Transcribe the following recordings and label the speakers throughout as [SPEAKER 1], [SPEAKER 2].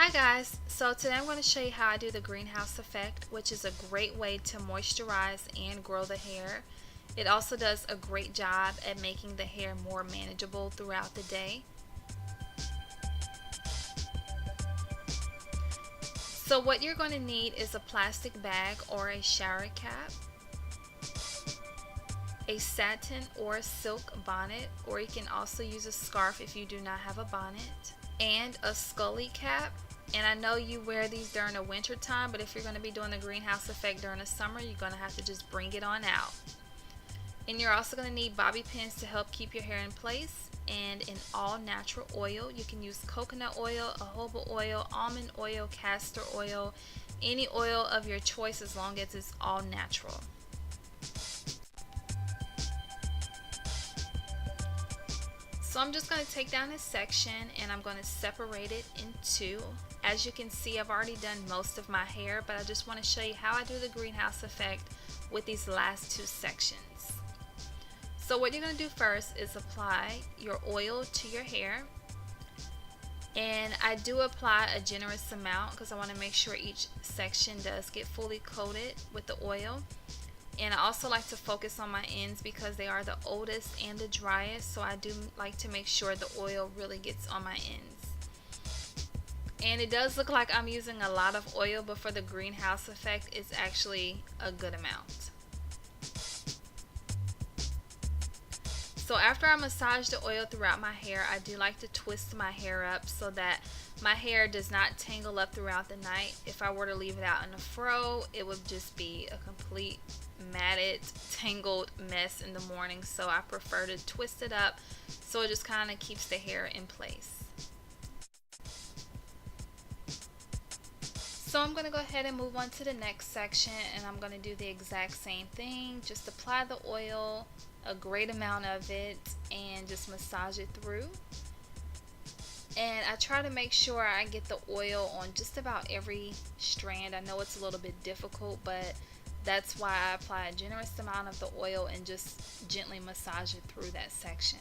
[SPEAKER 1] Hi guys, so today I'm going to show you how I do the greenhouse effect, which is a great way to moisturize and grow the hair. It also does a great job at making the hair more manageable throughout the day. So what you're going to need is a plastic bag or a shower cap, a satin or silk bonnet, or you can also use a scarf if you do not have a bonnet, and a skully cap. And I know you wear these during the winter time, but if you're going to be doing the greenhouse effect during the summer, you're going to have to just bring it on out. And you're also going to need bobby pins to help keep your hair in place, and an all natural oil. You can use coconut oil, jojoba oil, almond oil, castor oil, any oil of your choice as long as it's all natural. So I'm just going to take down this section and I'm going to separate it in two. As you can see, I've already done most of my hair, but I just want to show you how I do the greenhouse effect with these last two sections. So what you're going to do first is apply your oil to your hair. And I do apply a generous amount because I want to make sure each section does get fully coated with the oil. And I also like to focus on my ends because they are the oldest and the driest, so I do like to make sure the oil really gets on my ends. And it does look like I'm using a lot of oil, but for the greenhouse effect, it's actually a good amount. So after I massage the oil throughout my hair, I do like to twist my hair up so that my hair does not tangle up throughout the night. If I were to leave it out in a fro, it would just be a complete matted, tangled mess in the morning. So I prefer to twist it up so it just kind of keeps the hair in place. So I'm going to go ahead and move on to the next section, and I'm going to do the exact same thing. Just apply the oil, a great amount of it, and just massage it through. And I try to make sure I get the oil on just about every strand. I know it's a little bit difficult, but that's why I apply a generous amount of the oil and just gently massage it through that section.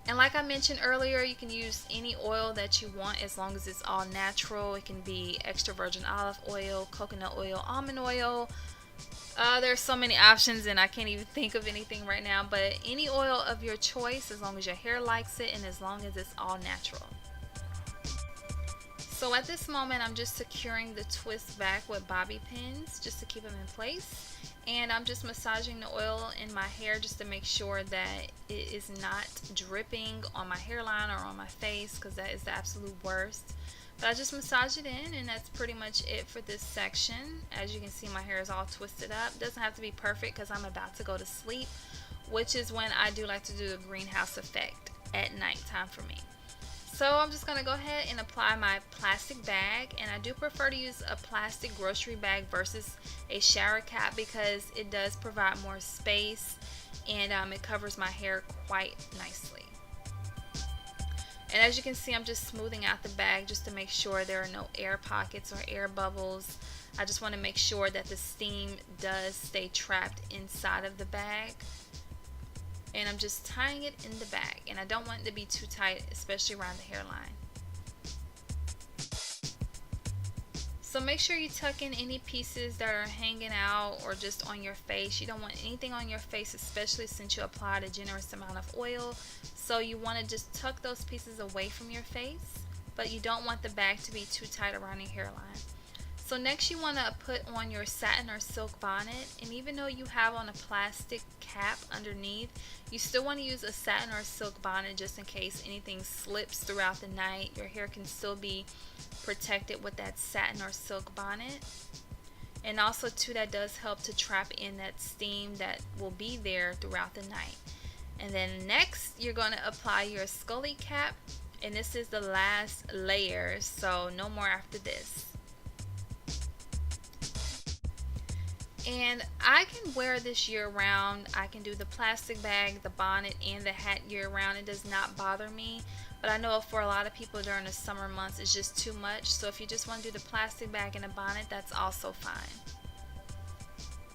[SPEAKER 1] And like I mentioned earlier, you can use any oil that you want as long as it's all natural. It can be extra virgin olive oil, coconut oil, almond oil. There's so many options and I can't even think of anything right now, but any oil of your choice as long as your hair likes it and as long as it's all natural. So at this moment, I'm just securing the twist back with bobby pins just to keep them in place. And I'm just massaging the oil in my hair just to make sure that it is not dripping on my hairline or on my face, because that is the absolute worst. But I just massage it in, and that's pretty much it for this section. As you can see, my hair is all twisted up. Doesn't have to be perfect because I'm about to go to sleep, which is when I do like to do the greenhouse effect at nighttime for me. So I'm just going to go ahead and apply my plastic bag, and I do prefer to use a plastic grocery bag versus a shower cap because it does provide more space and it covers my hair quite nicely. And as you can see, I'm just smoothing out the bag just to make sure there are no air pockets or air bubbles. I just want to make sure that the steam does stay trapped inside of the bag. And I'm just tying it in the bag, and I don't want it to be too tight, especially around the hairline. So make sure you tuck in any pieces that are hanging out or just on your face. You don't want anything on your face, especially since you applied a generous amount of oil. So you want to just tuck those pieces away from your face, but you don't want the bag to be too tight around your hairline. So next you want to put on your satin or silk bonnet, and even though you have on a plastic cap underneath, you still want to use a satin or silk bonnet just in case anything slips throughout the night. Your hair can still be protected with that satin or silk bonnet. And also too, that does help to trap in that steam that will be there throughout the night. And then next you're going to apply your skully cap, and this is the last layer, so no more after this. And I can wear this year round. I can do the plastic bag, the bonnet, and the hat year round. It does not bother me. But I know for a lot of people during the summer months it's just too much. So if you just want to do the plastic bag and the bonnet, that's also fine.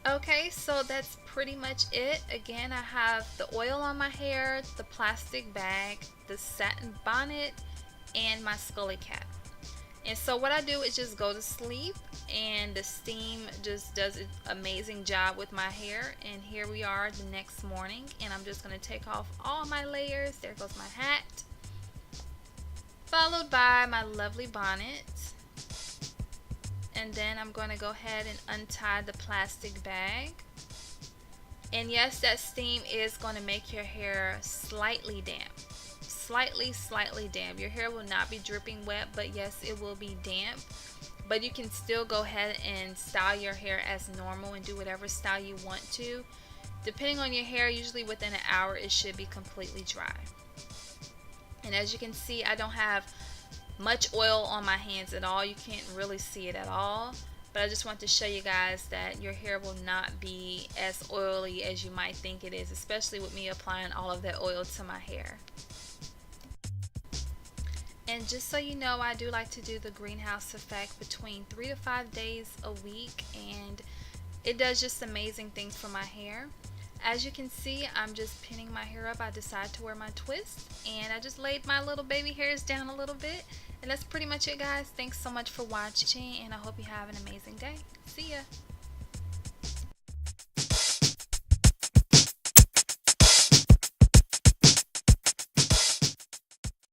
[SPEAKER 1] Okay, so that's pretty much it. Again, I have the oil on my hair, the plastic bag, the satin bonnet, and my skully cap. And so what I do is just go to sleep, and the steam just does an amazing job with my hair. And here we are the next morning, and I'm just going to take off all my layers. There goes my hat, followed by my lovely bonnet. And then I'm going to go ahead and untie the plastic bag. And yes, that steam is going to make your hair slightly damp. Slightly damp. Your hair will not be dripping wet, but yes, it will be damp. But you can still go ahead and style your hair as normal and do whatever style you want to. Depending on your hair, usually within an hour it should be completely dry. And as you can see, I don't have much oil on my hands at all. You can't really see it at all, but I just want to show you guys that your hair will not be as oily as you might think it is, especially with me applying all of that oil to my hair. And just so you know, I do like to do the greenhouse effect between 3 to 5 days a week, and it does just amazing things for my hair. As you can see, I'm just pinning my hair up. I decided to wear my twist, and I just laid my little baby hairs down a little bit. And that's pretty much it, guys. Thanks so much for watching, and I hope you have an amazing day. See ya.